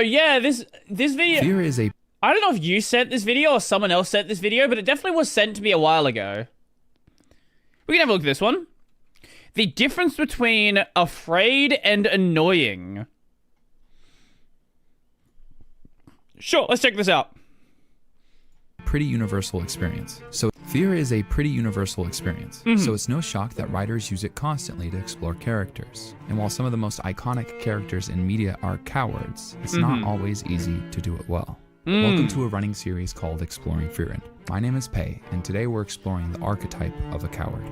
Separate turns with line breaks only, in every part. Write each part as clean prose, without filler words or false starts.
yeah, this video.
Fear is a
I don't know if you sent this video or someone else sent this video, but it definitely was sent to me a while ago. We can have a look at this one. The difference between afraid and annoying. Sure, let's check this out.
pretty universal experience. So fear is a pretty universal experience. So it's no shock that writers use it constantly to explore characters. And while some of the most iconic characters in media are cowards, it's not always easy to do it well. Welcome to a running series called Exploring Frieren. My name is Pei, and today we're exploring the archetype of a coward.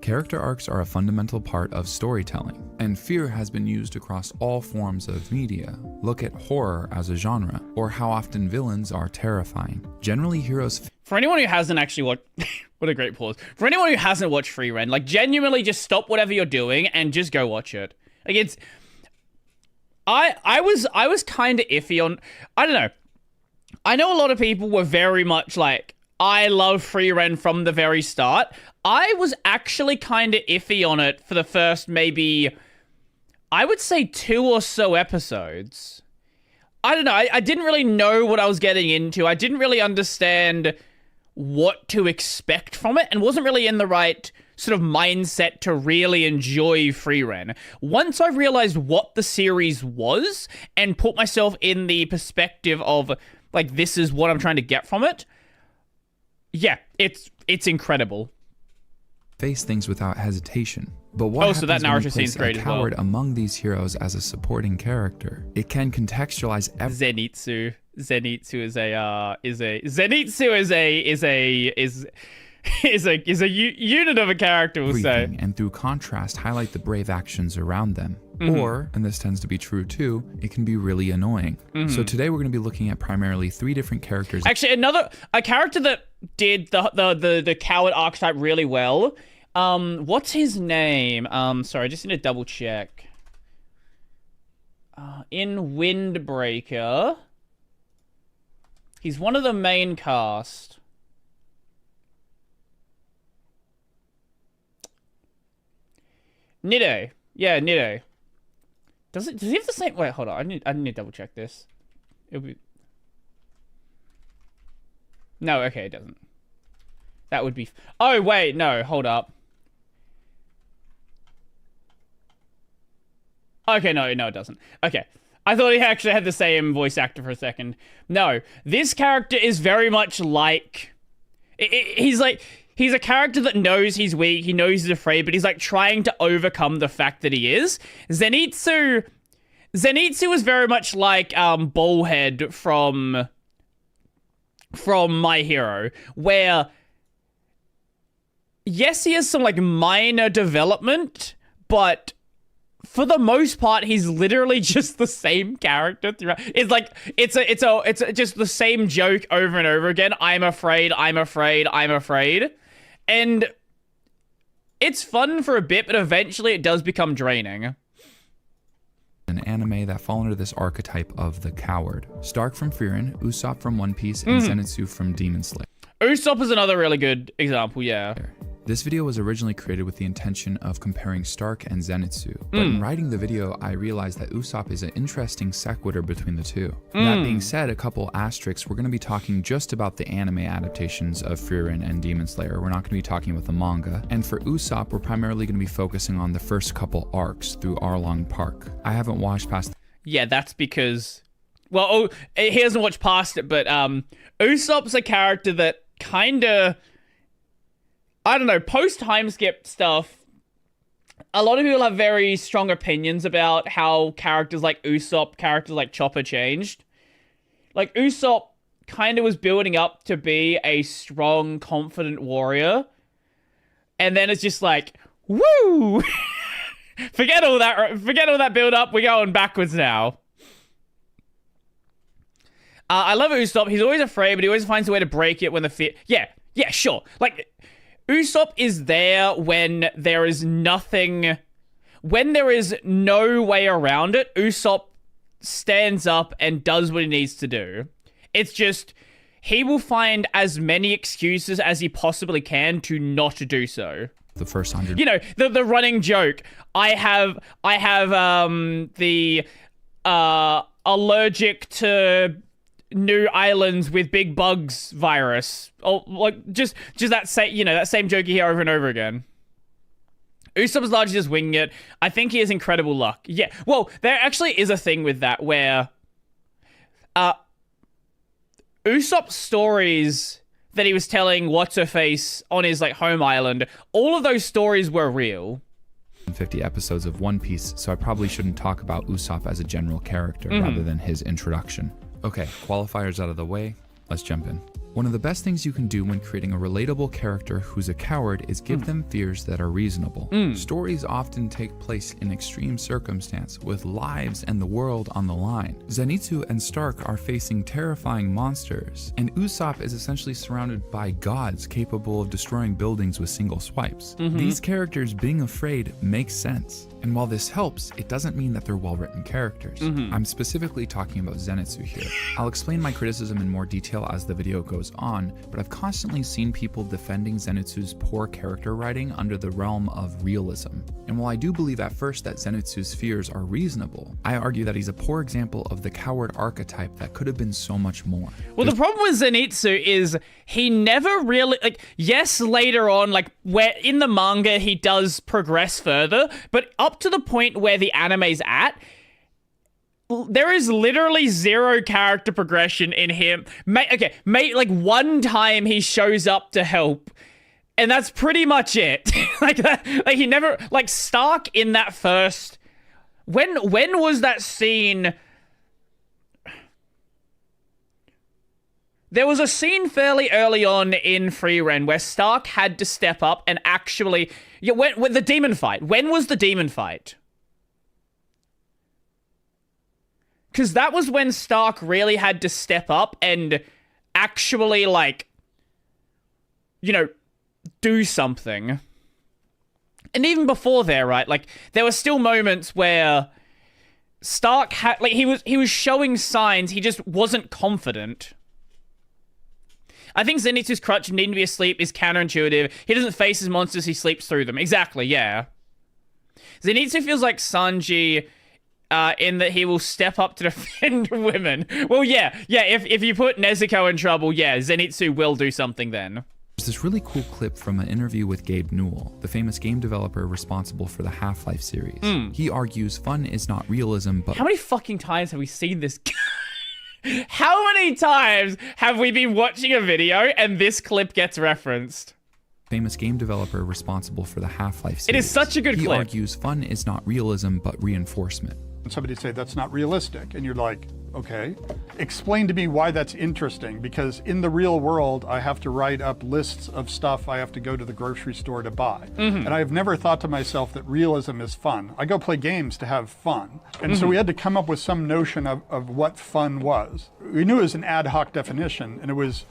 Character arcs are a fundamental part of storytelling, and fear has been used across all forms of media. Look at horror as a genre, or how often villains are terrifying. Generally, heroes...
For anyone who hasn't actually watched... what a great pause. For anyone who hasn't watched Frieren, like, genuinely just stop whatever you're doing and just go watch it. Like, it's... I was kind of iffy on... I don't know. I know a lot of people were very much like, I love Frieren from the very start. I was actually kind of iffy on it for the first maybe, I would say 2 or so episodes. I don't know. I didn't really know what I was getting into. I didn't really understand what to expect from it and wasn't really in the right sort of mindset to really enjoy Frieren. Once I realized what the series was and put myself in the perspective of, like, this is what I'm trying to get from it, yeah, it's incredible.
Face things without hesitation. But what happens
so that
when you
narrative
place
scene's great
a
as well.
coward among these heroes as a supporting character? It can contextualize
Zenitsu is a unit of a character, we'll say.
everything, and through contrast highlight the brave actions around them. Or, and this tends to be true too, it can be really annoying. So today we're going to be looking at primarily 3 different characters.
Actually, a character that did the coward archetype really well. What's his name? Sorry, I just need to double check. In Windbreaker, he's one of the main cast. Nide. Yeah, Nide. Does he have the same... Wait, hold on. I need to double check this. It'll be... No, okay, it doesn't. That would be... Oh, wait, no, hold up. Okay, no, it doesn't. Okay. I thought he actually had the same voice actor for a second. No, this character is very much like... He's like... He's a character that knows he's weak, he knows he's afraid, but he's like trying to overcome the fact that he is. Zenitsu is very much like Bullhead from My Hero, where yes, he has some like minor development, but for the most part, he's literally just the same character throughout. It's like it's just the same joke over and over again. I'm afraid, I'm afraid, I'm afraid. And it's fun for a bit, but eventually it does become draining.
An anime that fall under this archetype of the coward. Stark from Frieren, Usopp from One Piece, and Zenitsu from Demon Slayer.
Usopp is another really good example, yeah.
This video was originally created with the intention of comparing Stark and Zenitsu, but in writing the video, I realized that Usopp is an interesting sequitur between the two. That being said, a couple asterisks, we're going to be talking just about the anime adaptations of Frieren and Demon Slayer. We're not going to be talking about the manga. And for Usopp, we're primarily going to be focusing on the first couple arcs through Arlong Park. I haven't watched past...
Yeah, that's because... Well, he hasn't watched past it, but Usopp's a character that kinda... I don't know, post-time skip stuff, a lot of people have very strong opinions about how characters like Usopp, characters like Chopper changed. Like, Usopp kind of was building up to be a strong, confident warrior. And then it's just like, woo! Forget all that build-up, we're going backwards now. I love Usopp. He's always afraid, but he always finds a way to break it when the fear... Yeah, sure. Like... Usopp is there when there is nothing... When there is no way around it, Usopp stands up and does what he needs to do. It's just... He will find as many excuses as he possibly can to not do so.
The first 100...
You know, the running joke. I have allergic to new islands with big bugs virus, or like just that same that same joke you hear over and over again. Usopp's largely just winging it. I think he has incredible luck. Yeah, well, there actually is a thing with that where Usopp's stories that he was telling What's-Her-Face on his like home island, all of those stories were real.
50 episodes of One Piece, so I probably shouldn't talk about Usopp as a general character rather than his introduction. Okay, qualifiers out of the way, let's jump in. One of the best things you can do when creating a relatable character who's a coward is give them fears that are reasonable. Stories often take place in extreme circumstance, with lives and the world on the line. Zenitsu and Stark are facing terrifying monsters, and Usopp is essentially surrounded by gods capable of destroying buildings with single swipes. These characters being afraid makes sense. And while this helps, it doesn't mean that they're well-written characters. I'm specifically talking about Zenitsu here. I'll explain my criticism in more detail as the video goes on, but I've constantly seen people defending Zenitsu's poor character writing under the realm of realism. And while I do believe at first that Zenitsu's fears are reasonable, I argue that he's a poor example of the coward archetype that could have been so much more.
Well, the problem with Zenitsu is he never really, like, yes, later on, like, where in the manga he does progress further, but up to the point where the anime's at, there is literally zero character progression in him. Like one time he shows up to help, and that's pretty much it. like he never, like Stark in that first. When was that scene? There was a scene fairly early on in Frieren where Stark had to step up and actually, when the demon fight. When was the demon fight? Because that was when Stark really had to step up and actually, like, do something. And even before there, right, like, there were still moments where Stark had, like, he was showing signs, he just wasn't confident. I think Zenitsu's crutch of needing to be asleep is counterintuitive. He doesn't face his monsters, he sleeps through them. Exactly, yeah. Zenitsu feels like Sanji, in that he will step up to defend women. Well, yeah, if you put Nezuko in trouble, yeah, Zenitsu will do something then.
There's this really cool clip from an interview with Gabe Newell, the famous game developer responsible for the Half-Life series. He argues fun is not realism, but...
How many fucking times have we seen this? How many times have we been watching a video and this clip gets referenced?
Famous game developer responsible for the Half-Life series.
It is such a good clip.
He argues fun is not realism, but reinforcement.
Somebody say that's not realistic, and you're like, okay, explain to me why that's interesting, because in the real world I have to write up lists of stuff I have to go to the grocery store to buy, and I've never thought to myself that realism is fun. I go play games to have fun, and so we had to come up with some notion of what fun was. We knew it was an ad hoc definition, and it was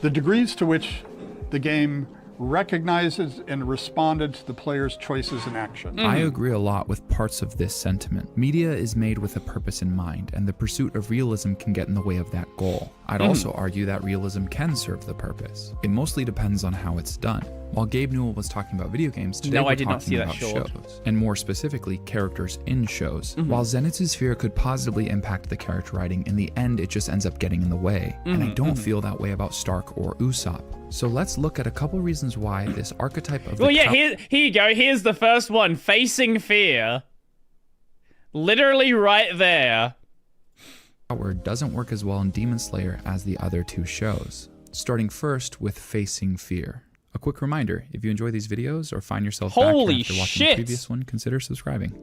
the degrees to which the game recognizes and responded to the player's choices and actions.
I agree a lot with parts of this sentiment. Media is made with a purpose in mind, and the pursuit of realism can get in the way of that goal. I'd also argue that realism can serve the purpose. It mostly depends on how it's done. While Gabe Newell was talking about video games, today we're talking about shows, and more specifically, characters in shows. While Zenitsu's fear could positively impact the character writing, in the end it just ends up getting in the way. And I don't feel that way about Stark or Usopp. So let's look at a couple reasons why this archetype of
here you go. Here's the first one. Facing fear. Literally right there.
Coward doesn't work as well in Demon Slayer as the other two shows. Starting first with Facing Fear. A quick reminder, if you enjoy these videos or find yourself back here after watching the previous one, consider subscribing.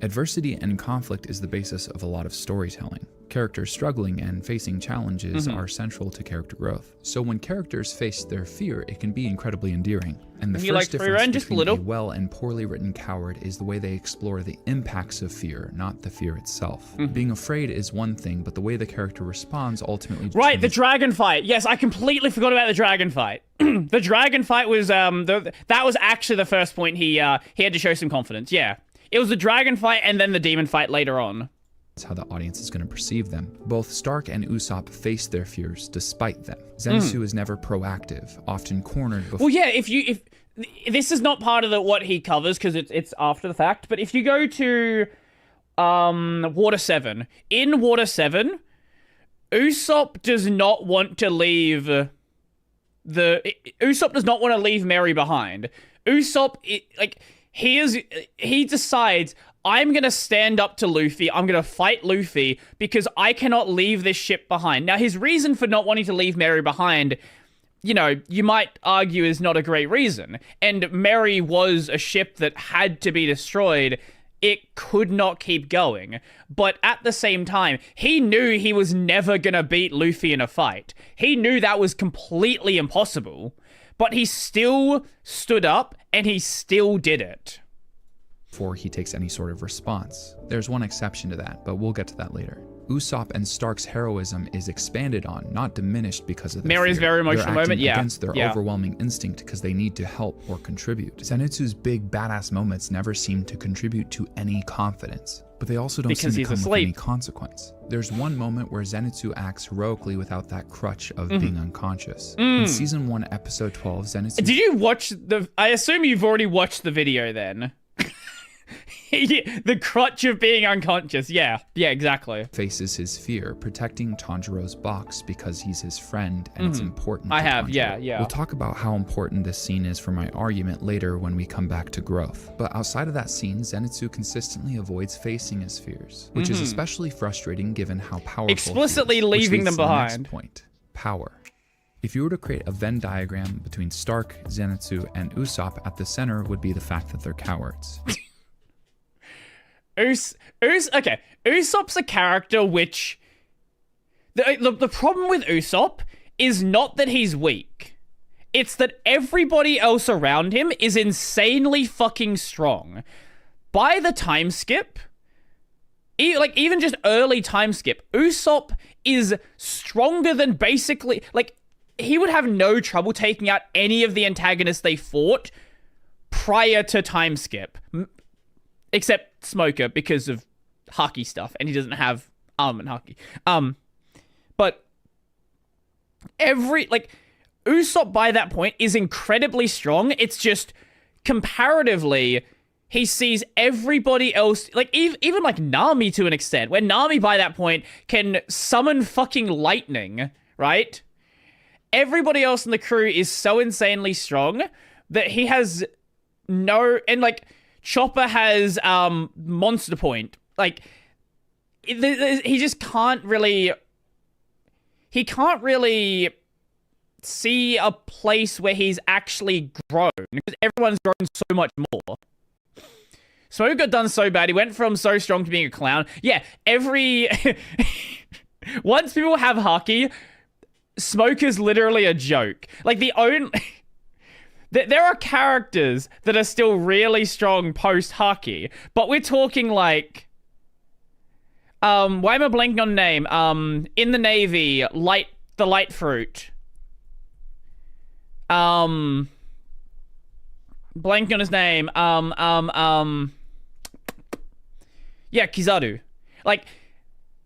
Adversity and conflict is the basis of a lot of storytelling. Characters struggling and facing challenges are central to character growth. So when characters face their fear, it can be incredibly endearing. And the first difference between a well and poorly written coward is the way they explore the impacts of fear, not the fear itself. Being afraid is one thing, but the way the character responds ultimately determines...
Right, the dragon fight. Yes, I completely forgot about the dragon fight. The dragon fight was, that was actually the first point he had to show some confidence, yeah. It was the dragon fight and then the demon fight later on.
That's how the audience is going to perceive them. Both Stark and Usopp face their fears despite them. Zenitsu is never proactive, often cornered before...
Well, yeah, if this is not part of what he covers because it's after the fact, but if you go to Water 7. In Water 7, Usopp does not want to leave Usopp does not want to leave Mary behind. Usopp, he decides, I'm going to stand up to Luffy. I'm going to fight Luffy because I cannot leave this ship behind. Now, his reason for not wanting to leave Mary behind, you know, you might argue is not a great reason. And Mary was a ship that had to be destroyed. It could not keep going. But at the same time, he knew he was never going to beat Luffy in a fight. He knew that was completely impossible. But he still stood up and he still did it.
Before he takes any sort of response. There's one exception to that, but we'll get to that later. Usopp and Stark's heroism is expanded on, not diminished because of their
Mary's
fear.
very emotional
They're acting
moment, yeah.
against their overwhelming instinct because they need to help or contribute. Zenitsu's big badass moments never seem to contribute to any confidence, but they also don't
Because
seem to
he's
come with any
asleep.
consequence. There's one moment where Zenitsu acts heroically without that crutch of being unconscious. In season 1, episode 12, Zenitsu...
Did you watch the... I assume you've already watched the video then. The crutch of being unconscious. Yeah, exactly.
faces his fear, protecting Tanjiro's box because he's his friend and it's important to
I have,
Tanjiro.
yeah.
We'll talk about how important this scene is for my argument later when we come back to growth. But outside of that scene, Zenitsu consistently avoids facing his fears, which is especially frustrating given how powerful
Explicitly
he is, which
leaving
leads
them
to the next
behind.
point, power. If you were to create a Venn diagram between Stark, Zenitsu, and Usopp, at the center would be the fact that they're cowards.
Okay, Usopp's a character which... The problem with Usopp is not that he's weak. It's that everybody else around him is insanely fucking strong. By the time skip, even just early time skip, Usopp is stronger than basically... he would have no trouble taking out any of the antagonists they fought prior to time skip. Except Smoker because of Haki stuff, and he doesn't have armament Haki. But Usopp by that point is incredibly strong. It's just comparatively, he sees everybody else, even Nami to an extent, where Nami by that point can summon fucking lightning, right? Everybody else in the crew is so insanely strong that he has no, and Chopper has Monster Point. He just can't really... He can't really see a place where he's actually grown, because everyone's grown so much more. Smoke got done so bad. He went from so strong to being a clown. Yeah, once people have Haki, Smoke is literally a joke. There are characters that are still really strong post-Haki, but we're talking why am I blanking on name? In the Navy, the light fruit. Blanking on his name. Yeah, Kizaru.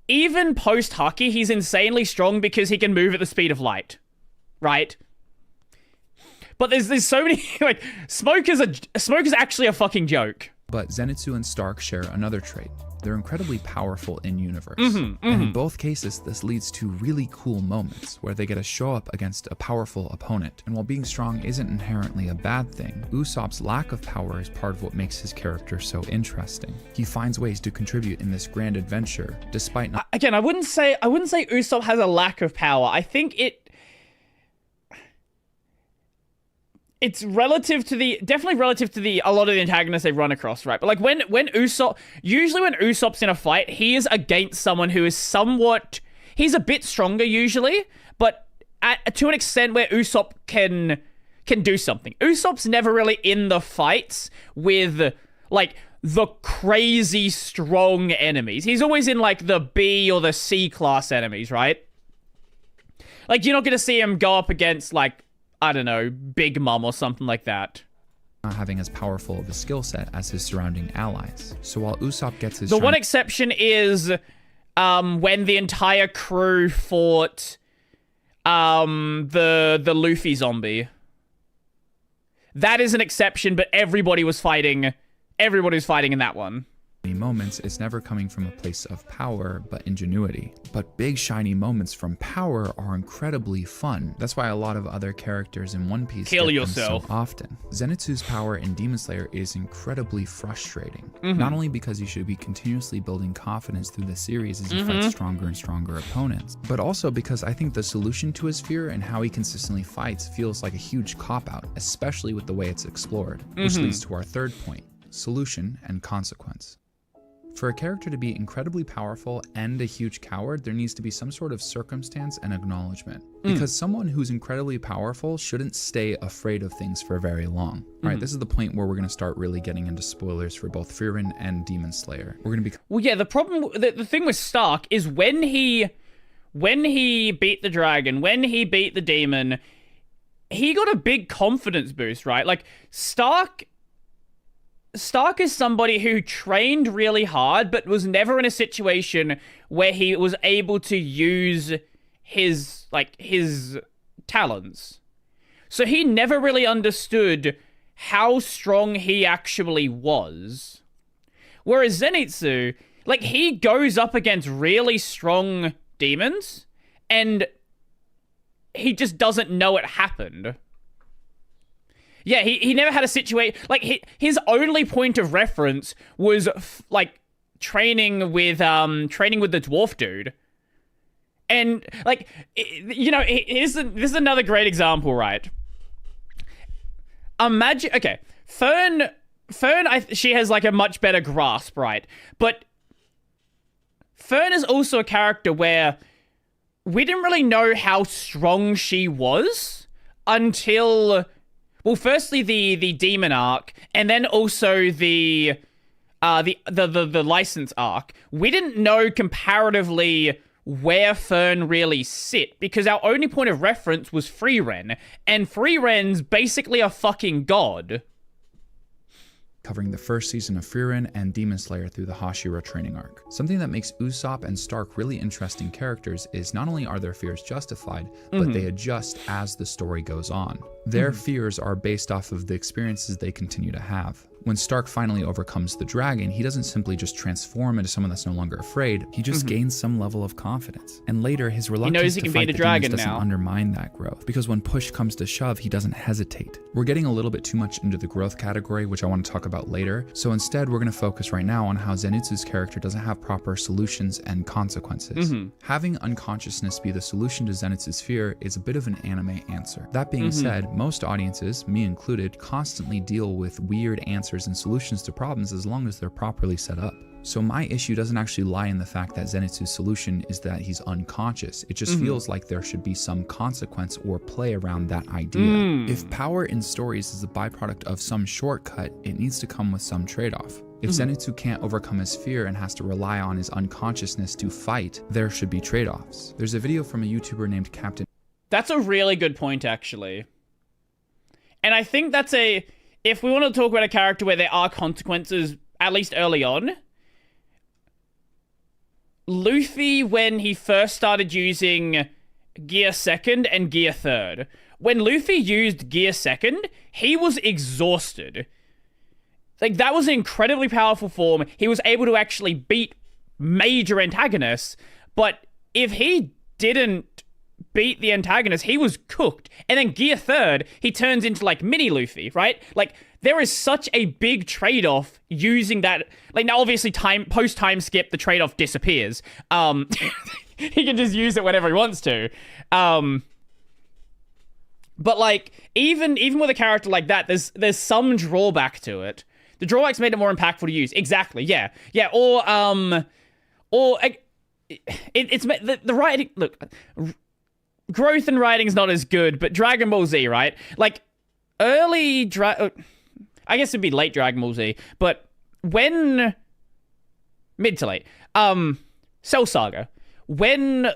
Even post-Haki, he's insanely strong because he can move at the speed of light. Right? But there's so many, Smoke is actually a fucking joke.
But Zenitsu and Stark share another trait. They're incredibly powerful in universe. And in both cases, this leads to really cool moments where they get to show up against a powerful opponent. And while being strong isn't inherently a bad thing, Usopp's lack of power is part of what makes his character so interesting. He finds ways to contribute in this grand adventure, despite not...
Again, I wouldn't say Usopp has a lack of power. I think it's definitely relative to a lot of the antagonists they've run across, right? But when Usopp's in a fight, he is against someone who is he's a bit stronger usually, but to an extent where Usopp can do something. Usopp's never really in the fights with the crazy strong enemies. He's always in the B or the C class enemies, right? You're not gonna see him go up against I don't know, Big Mom or something like that.
Not having as powerful of a skill set as his surrounding allies. So while Usopp gets his...
The one exception is when the entire crew fought the Luffy zombie. That is an exception, but everybody was fighting in that one.
moments, it's never coming from a place of power, but ingenuity. But big shiny moments from power are incredibly fun. That's why a lot of other characters in One Piece
Kill
get
yourself.
them so often. Zenitsu's power in Demon Slayer is incredibly frustrating. Not only because you should be continuously building confidence through the series as you fight stronger and stronger opponents, but also because I think the solution to his fear and how he consistently fights feels like a huge cop-out, especially with the way it's explored, which leads to our third point: solution and consequence. For a character to be incredibly powerful and a huge coward, there needs to be some sort of circumstance and acknowledgement. Because someone who's incredibly powerful shouldn't stay afraid of things for very long. All right, this is the point where we're going to start really getting into spoilers for both Frieren and Demon Slayer. We're going to be...
Well, yeah, the problem, the thing with Stark is when he beat the dragon, when he beat the demon, he got a big confidence boost, right? Like, Stark is somebody who trained really hard, but was never in a situation where he was able to use his talents. So he never really understood how strong he actually was. Whereas Zenitsu, like, he goes up against really strong demons, and he just doesn't know it happened. Yeah, he never had a situation, like, his only point of reference was, like, training with the dwarf dude. And, like, you know, this is another great example, right? Imagine, okay, Fern, she has, like, a much better grasp, right? But Fern is also a character where we didn't really know how strong she was until... Well, firstly, the demon arc, and then also the license arc. We didn't know comparatively where Fern really sit, because our only point of reference was Frieren, and Frieren's basically a fucking god.
Covering the first season of Frieren and Demon Slayer through the Hashira training arc. Something that makes Usopp and Stark really interesting characters is not only are their fears justified, but they adjust as the story goes on. Their fears are based off of the experiences they continue to have. When Stark finally overcomes the dragon, he doesn't simply just transform into someone that's no longer afraid, he just gains some level of confidence. And later, his reluctance to fight the demons doesn't undermine that growth, because when push comes to shove, he doesn't hesitate. We're getting a little bit too much into the growth category, which I want to talk about later, so instead we're going to focus right now on how Zenitsu's character doesn't have proper solutions and consequences. Having unconsciousness be the solution to Zenitsu's fear is a bit of an anime answer. That being said, most audiences, me included, constantly deal with weird answers and solutions to problems as long as they're properly set up. So my issue doesn't actually lie in the fact that Zenitsu's solution is that he's unconscious. It just feels like there should be some consequence or play around that idea. If power in stories is a byproduct of some shortcut, it needs to come with some trade-off. If Zenitsu can't overcome his fear and has to rely on his unconsciousness to fight, there should be trade-offs. There's a video from a YouTuber named Captain...
That's a really good point, actually. And I think that's if we want to talk about a character where there are consequences, at least early on, Luffy, when he first started using Gear Second and Gear Third, when Luffy used Gear Second, he was exhausted. Like, that was an incredibly powerful form. He was able to actually beat major antagonists, but if he didn't beat the antagonist, he was cooked. And then Gear Third, he turns into, like, mini Luffy, right? Like, there is such a big trade-off using that. Like, now, obviously, post-time skip, the trade-off disappears. He can just use it whenever he wants to. But, like, even with a character like that, there's some drawback to it. The drawbacks made it more impactful to use. Exactly, yeah. Yeah, or it's the writing... Look... Growth in writing's not as good, but Dragon Ball Z, right? Like, I guess it'd be late Dragon Ball Z, but when... Mid to late. Cell Saga. When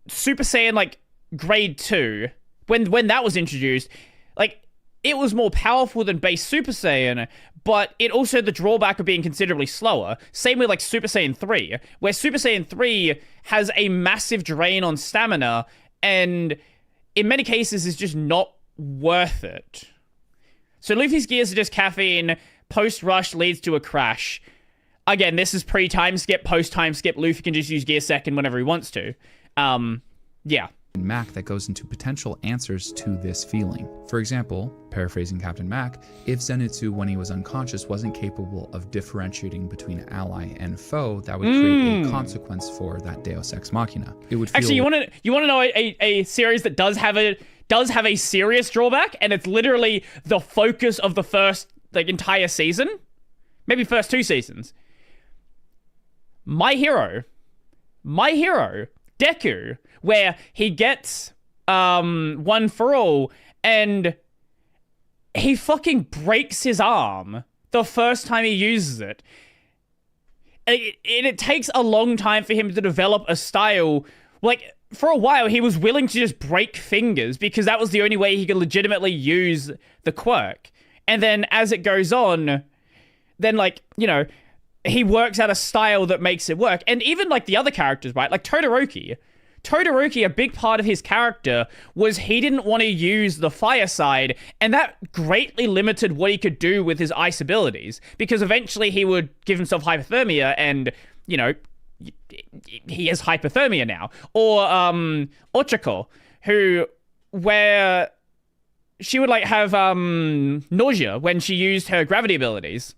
Super Saiyan, like, Grade 2, when that was introduced, like, it was more powerful than base Super Saiyan, but it also had the drawback of being considerably slower. Same with, like, Super Saiyan 3, where Super Saiyan 3 has a massive drain on stamina, and in many cases is just not worth it. So Luffy's gears are just caffeine, post-rush leads to a crash. again, this is pre-time skip, post-time skip. Luffy can just use Gear Second whenever he wants to. Yeah.
Mac that goes into potential answers to this feeling. For example, paraphrasing Captain Mac, if Zenitsu when he was unconscious wasn't capable of differentiating between ally and foe, that would create a consequence for that Deus Ex Machina. It would feel
actually, you want to know a series that does have a serious drawback, and it's literally the focus of the first entire season, maybe first 2 seasons. My hero, Deku, where he gets One For All and he fucking breaks his arm the first time he uses it. It takes a long time for him to develop a style. Like, for a while, he was willing to just break fingers because that was the only way he could legitimately use the quirk. And then as it goes on, then, he works out a style that makes it work. And even, the other characters, right? Like Todoroki, a big part of his character was he didn't want to use the fire side, and that greatly limited what he could do with his ice abilities, because eventually he would give himself hypothermia and, he has hypothermia now. Or Ochako, where she would have nausea when she used her gravity abilities.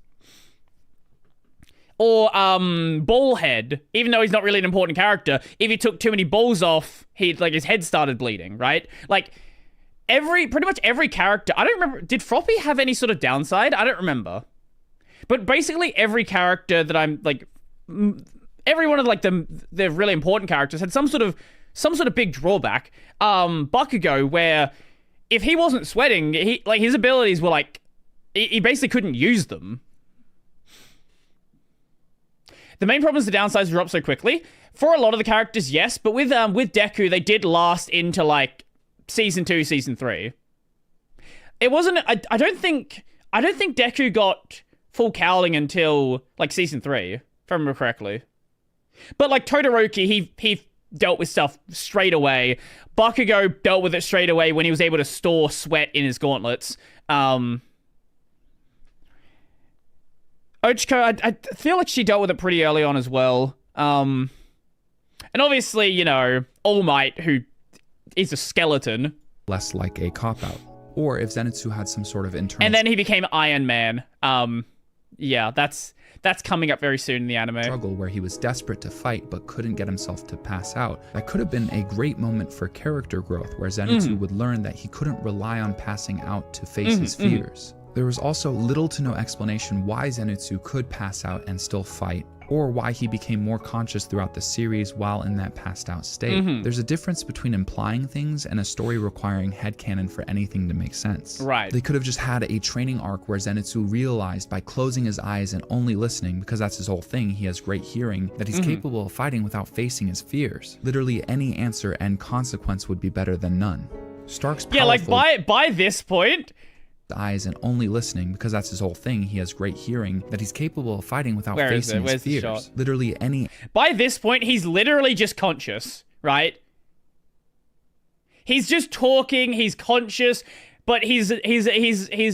Or Ballhead, even though he's not really an important character, if he took too many balls off, his head started bleeding, right? Pretty much every character. I don't remember. Did Froppy have any sort of downside? I don't remember. But basically every character that I'm every one of the really important characters had some sort of big drawback. Bakugo, where if he wasn't sweating, his abilities were he basically couldn't use them. The main problem is the downsides drop so quickly. For a lot of the characters, yes, but with Deku, they did last into season 2, season 3. It wasn't. I don't think Deku got full cowling until season 3, if I remember correctly. But Todoroki, he dealt with stuff straight away. Bakugo dealt with it straight away when he was able to store sweat in his gauntlets. Ochako, I feel like she dealt with it pretty early on as well. And obviously, All Might, who is a skeleton.
Less like a cop-out. Or if Zenitsu had some sort of internal...
And then he became Iron Man. Yeah, that's coming up very soon in the anime.
...struggle where he was desperate to fight but couldn't get himself to pass out. That could have been a great moment for character growth, where Zenitsu would learn that he couldn't rely on passing out to face his fears. There was also little to no explanation why Zenitsu could pass out and still fight, or why he became more conscious throughout the series while in that passed out state. There's a difference between implying things and a story requiring headcanon for anything to make sense.
Right.
They could have just had a training arc where Zenitsu realized by closing his eyes and only listening, because that's his whole thing, he has great hearing, that he's capable of fighting without facing his fears. Literally any answer and consequence would be better than none. Stark's powerful...
Yeah, by this point...
eyes and only listening, because that's his whole thing, he has great hearing, that he's capable of fighting without facing his fears. Literally any...
By this point, he's literally just conscious, right? He's just talking, he's conscious, but he's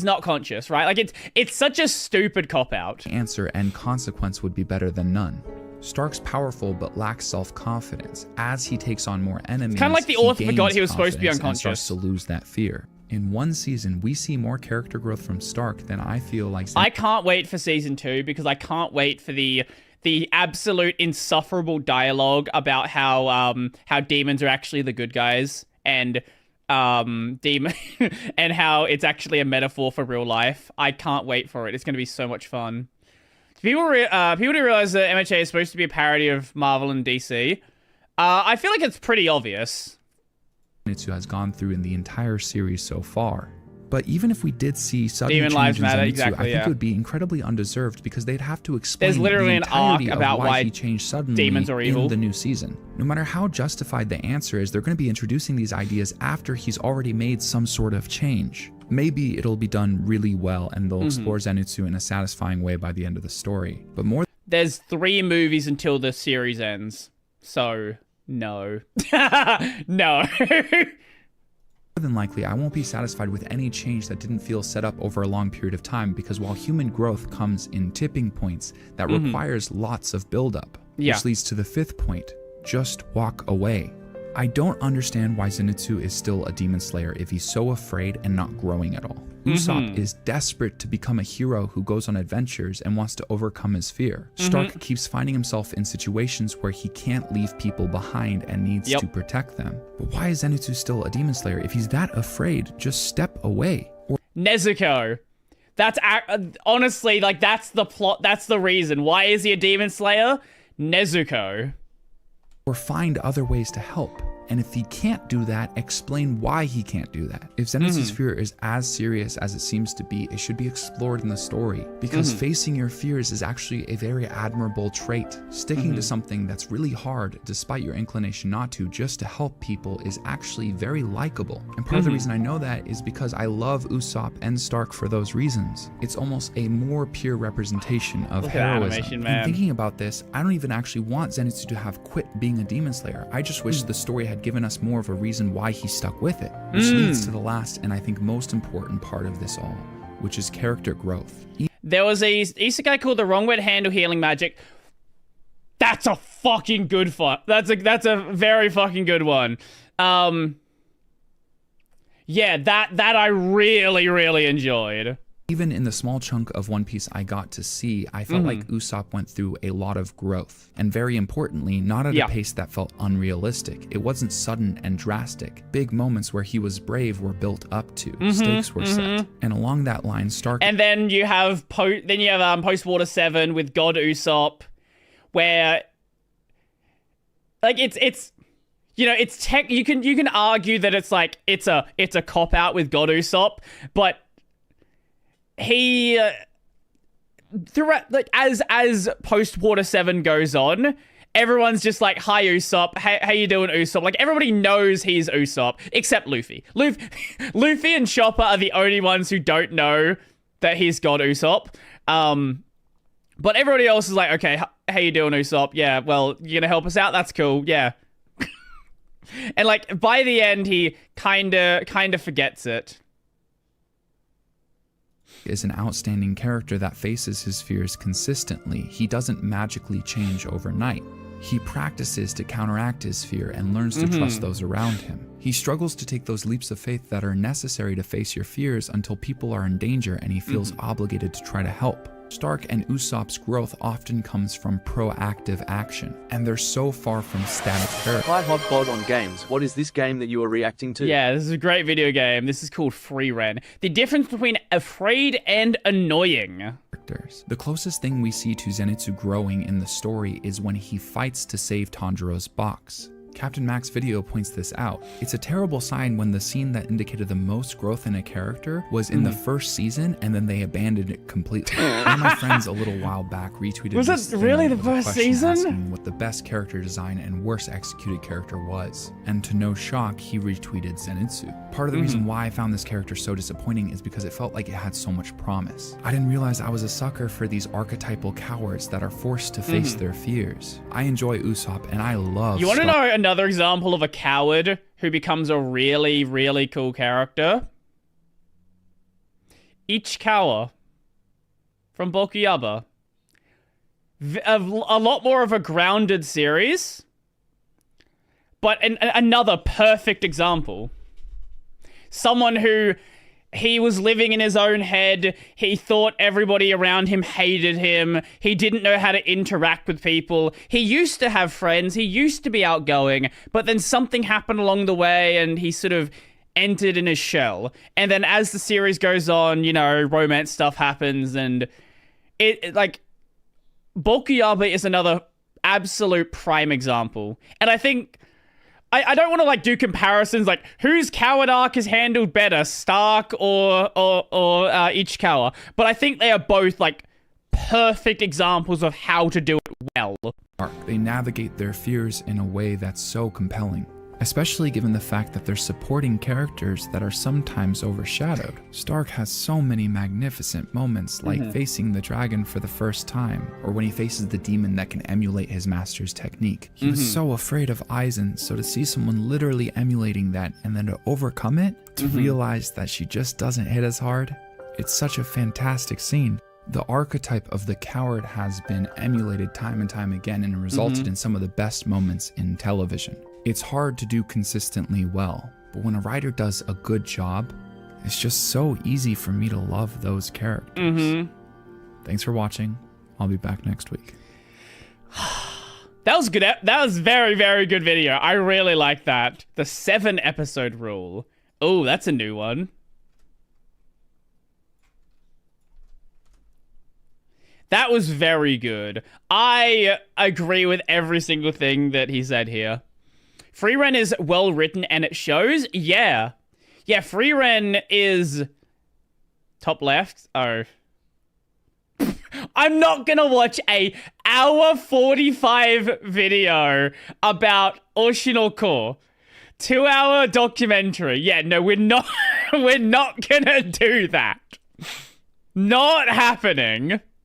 not conscious, right? It's such a stupid cop-out.
Answer and consequence would be better than none. Stark's powerful but lacks self-confidence. As he takes on more enemies,
kind of like the author forgot he was supposed to be unconscious.
And starts to lose that fear. In one season, we see more character growth from Stark than I feel like...
I can't wait for season 2, because I can't wait for the absolute insufferable dialogue about how demons are actually the good guys, and demon and how it's actually a metaphor for real life. I can't wait for it. It's going to be so much fun. People do realize that MHA is supposed to be a parody of Marvel and DC. I feel like it's pretty obvious.
Zenitsu has gone through in the entire series so far. But even if we did see sudden
Demon Lives
changes
Matter,
in Zenitsu,
exactly,
I think it would be incredibly undeserved, because they'd have to explain
There's literally
the
an arc
entirety
about
of why he changed suddenly
demons are evil
in the new season. No matter how justified the answer is, they're going to be introducing these ideas after he's already made some sort of change. Maybe it'll be done really well and they'll explore Zenitsu in a satisfying way by the end of the story. But more...
There's 3 movies until the series ends, so no. No.
More than likely, I won't be satisfied with any change that didn't feel set up over a long period of time, because while human growth comes in tipping points, that requires lots of buildup. Which leads to the 5th point: just walk away. I don't understand why Zenitsu is still a demon slayer if he's so afraid and not growing at all. Usopp is desperate to become a hero who goes on adventures and wants to overcome his fear. Stark keeps finding himself in situations where he can't leave people behind and needs to protect them. But why is Zenitsu still a demon slayer? If he's that afraid, just step away.
Nezuko. That's honestly, like, that's the plot. That's the reason. Why is he a demon slayer? Nezuko.
Or find other ways to help. And if he can't do that, explain why he can't do that. If Zenitsu's fear is as serious as it seems to be, it should be explored in the story. Because facing your fears is actually a very admirable trait. Sticking to something that's really hard, despite your inclination not to, just to help people, is actually very likable. And part of the reason I know that is because I love Usopp and Stark for those reasons. It's almost a more pure representation of heroism. And thinking about this, I don't even actually want Zenitsu to have quit being a demon slayer. I just wish the story had given us more of a reason why he stuck with it. Which leads to the last and I think most important part of this all, which is character growth.
There was a isekai called The Wrong Way to Handle Healing Magic. That's a fucking good fight. That's a very fucking good one. Yeah, that I really enjoyed.
Even in the small chunk of One Piece I got to see, I felt like Usopp went through a lot of growth. And very importantly, not at a pace that felt unrealistic. It wasn't sudden and drastic. Big moments where he was brave were built up to. Stakes were set. And along that line, Stark...
And then you have Post-Water 7 with God Usopp, where... like, it's you know, it's tech... You can argue that it's like, it's a cop-out with God Usopp, but... he throughout, like, as Post-Water 7 goes on, everyone's just like, hi Usopp, how you doing Usopp? Like, everybody knows he's Usopp except Luffy. Luffy and Chopper are the only ones who don't know that he's God Usopp. But everybody else is like, okay, how you doing Usopp? Yeah, well, you gonna help us out? That's cool. Yeah. And like, by the end, he kinda forgets it.
Is an outstanding character that faces his fears consistently. He doesn't magically change overnight. He practices to counteract his fear and learns to trust those around him. He struggles to take those leaps of faith that are necessary to face your fears until people are in danger and he feels obligated to try to help. Stark and Usopp's growth often comes from proactive action, and they're so far from static characters.
Hi Hotbod on games. What is this game that you are reacting to?
Yeah, this is a great video game. This is called Frieren. The difference between afraid and annoying.
The closest thing we see to Zenitsu growing in the story is when he fights to save Tanjiro's box. Captain Mac's video points this out. It's a terrible sign when the scene that indicated the most growth in a character was in the first season and then they abandoned it completely. One of my friends a little while back retweeted
Was
this
it really the first season?
Asking what the best character design and worst executed character was. And to no shock, he retweeted Zenitsu. Part of the reason why I found this character so disappointing is because it felt like it had so much promise. I didn't realize I was a sucker for these archetypal cowards that are forced to face their fears. I enjoy Usopp and I love...
You want to know another example of a coward who becomes a really cool character? Ichikawa from Bokuyaba. A lot more of a grounded series, but another perfect example. Someone who... he was living in his own head. He thought everybody around him hated him. He didn't know how to interact with people. He used to have friends. He used to be outgoing, but then something happened along the way and he sort of entered in his shell. And then as the series goes on, you know, romance stuff happens and it like Bokuyaba is another absolute prime example. And I think I don't want to like do comparisons like whose coward arc is handled better, Stark or Ichikawa, but I think they are both like perfect examples of how to do it well.
They navigate their fears in a way that's so compelling. especially given the fact that they're supporting characters that are sometimes overshadowed. Stark has so many magnificent moments, like facing the dragon for the first time, or when he faces the demon that can emulate his master's technique. He was so afraid of Aizen, so to see someone literally emulating that and then to overcome it, to realize that she just doesn't hit as hard, it's such a fantastic scene. The archetype of the coward has been emulated time and time again and resulted in some of the best moments in television. It's hard to do consistently well, but when a writer does a good job, it's just so easy for me to love those characters. Thanks for watching. I'll be back next week.
That was good. That was very, very good video. I really like that. The 7-episode rule. Oh, that's a new one. That was very good. I agree with every single thing that he said here. Frieren is well written and it shows. Yeah. Yeah, Frieren is top left. Oh. I'm not gonna watch a hour 45 video about Oshinoko. 2-hour documentary. Yeah, no, we're not gonna do that. Not happening.